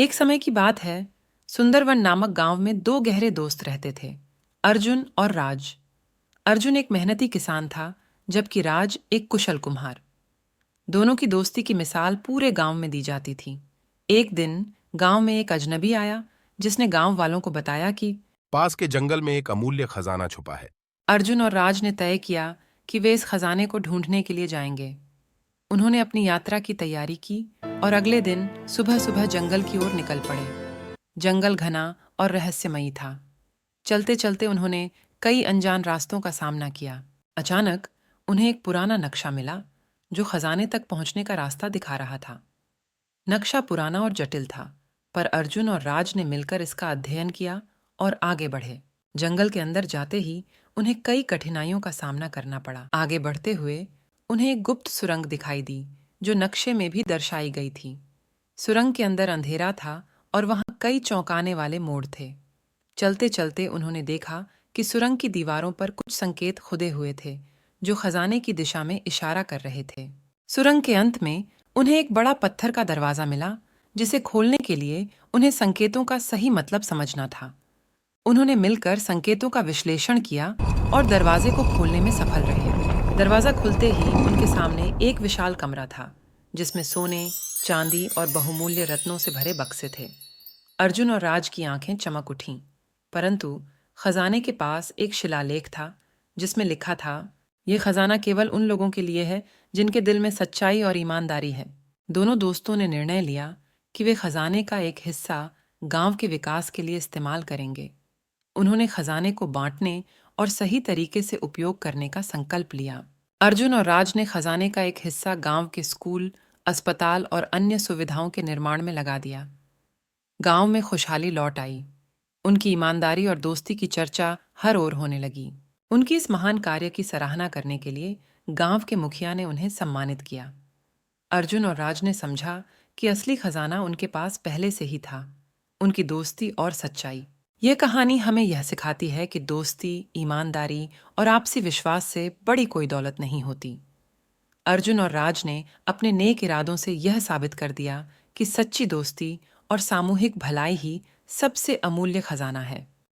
एक समय की बात है। सुंदरवन नामक गांव में दो गहरे दोस्त रहते थे, अर्जुन और राज। अर्जुन एक मेहनती किसान था, जबकि राज एक कुशल कुम्हार। दोनों की दोस्ती की मिसाल पूरे गांव में दी जाती थी। एक दिन गांव में एक अजनबी आया, जिसने गांव वालों को बताया कि पास के जंगल में एक अमूल्य खजाना छुपा है। अर्जुन और राज ने तय किया कि वे इस खजाने को ढूंढने के लिए जाएंगे। उन्होंने अपनी यात्रा की तैयारी की और अगले दिन सुबह सुबह जंगल की ओर निकल पड़े। जंगल घना और रहस्यमयी था। चलते चलते उन्होंने कई अनजान रास्तों का सामना किया। अचानक उन्हें एक पुराना नक्शा मिला, जो खजाने तक पहुंचने का रास्ता दिखा रहा था। नक्शा पुराना और जटिल था, पर अर्जुन और राज ने मिलकर इसका अध्ययन किया और आगे बढ़े। जंगल के अंदर जाते ही उन्हें कई कठिनाइयों का सामना करना पड़ा। आगे बढ़ते हुए उन्हें एक गुप्त सुरंग दिखाई दी, जो नक्शे में भी दर्शाई गई थी। सुरंग के अंदर अंधेरा था और वहां कई चौंकाने वाले मोड़ थे। चलते चलते उन्होंने देखा कि सुरंग की दीवारों पर कुछ संकेत खुदे हुए थे, जो खजाने की दिशा में इशारा कर रहे थे। सुरंग के अंत में उन्हें एक बड़ा पत्थर का दरवाजा मिला, जिसे खोलने के लिए उन्हें संकेतों का सही मतलब समझना था। उन्होंने मिलकर संकेतों का विश्लेषण किया और दरवाजे को खोलने में सफल रहे। दरवाजा खुलते ही उनके सामने एक विशाल कमरा था, जिसमें सोने, चांदी और बहुमूल्य रत्नों से भरे बक्से थे। अर्जुन और राज की आंखें चमक उठीं, परंतु खजाने के पास एक शिलालेख था, जिसमें लिखा था, यह खजाना केवल उन लोगों के लिए है जिनके दिल में सच्चाई और ईमानदारी है। दोनों दोस्तों ने निर्णय लिया कि वे खजाने का एक हिस्सा गांव के विकास के लिए इस्तेमाल करेंगे। उन्होंने खजाने को बांटने और सही तरीके से उपयोग करने का संकल्प लिया। अर्जुन और राज ने खजाने का एक हिस्सा गांव के स्कूल, अस्पताल और अन्य सुविधाओं के निर्माण में लगा दिया। गांव में खुशहाली लौट आई। उनकी ईमानदारी और दोस्ती की चर्चा हर ओर होने लगी। उनकी इस महान कार्य की सराहना करने के लिए गांव के मुखिया ने उन्हें सम्मानित किया। अर्जुन और राज ने समझा कि असली खजाना उनके पास पहले से ही था, उनकी दोस्ती और सच्चाई। यह कहानी हमें यह सिखाती है कि दोस्ती, ईमानदारी और आपसी विश्वास से बड़ी कोई दौलत नहीं होती। अर्जुन और राज ने अपने नेक इरादों से यह साबित कर दिया कि सच्ची दोस्ती और सामूहिक भलाई ही सबसे अमूल्य खजाना है।